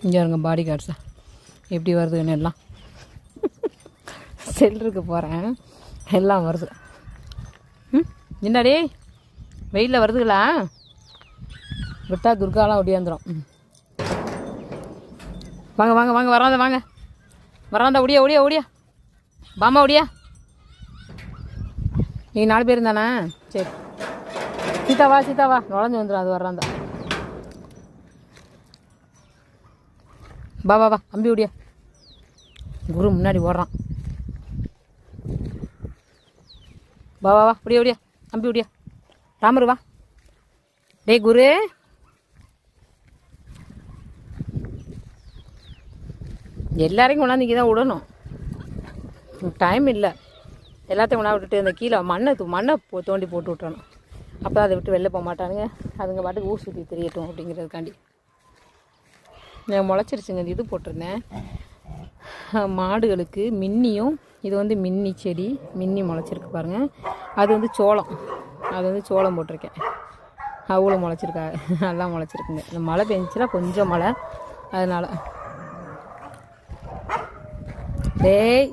இங்கே இருங்க பாடி கார்ட்ஸா எப்படி வருதுன்னு எல்லாம் செல்லுக்கு போகிறேன் எல்லாம் வருது. என்னடே வெயிலில் வருதுங்களா? விட்டா துர்காலாம் ஒடியாந்துடும். வாங்க வாங்க வாங்க வராத வாங்க வராந்தா ஒடியா ஒடியா ஒடியா பாமா ஒடியா. நீ 4 பேர் தானே? சரி சீதாவா சீதாவா நுழைஞ்சு வந்துடும். அது வர்றாந்தா வா வா வா அம்பி ஒடியா. குரு முன்னாடி ஓடுறான். வா வா வா ஒடியா ஒடியா அம்பி ஒடியா. ராமரு வா. டேய் குரு எல்லாரையும் கொண்டாந்து இங்கே தான் விடணும். டைம் இல்லை. எல்லாத்தையும் கொண்டா விட்டுட்டு இந்த கீழே மண்ணை தோண்டி போட்டு விட்டுறணும். அப்போ தான் அதை விட்டு வெளில போக மாட்டானுங்க. அதுங்க பாட்டுக்கு ஊர் சுற்றி தெரியட்டும் அப்படிங்கிறதுக்காண்டி நான் முளைச்சிருச்சுங்க. இது போட்டிருந்தேன் மாடுகளுக்கு மின்னியும். இது வந்து மின்னி செடி மின்னி முளைச்சிருக்கு பாருங்கள். அது வந்து சோளம். அது வந்து சோளம் போட்டிருக்கேன். அவ்வளோ முளைச்சிருக்காங்க. நல்லா முளைச்சிருக்குங்க. இந்த மழை பெஞ்சிச்சுன்னா கொஞ்சம் மழை அதனால். டேய்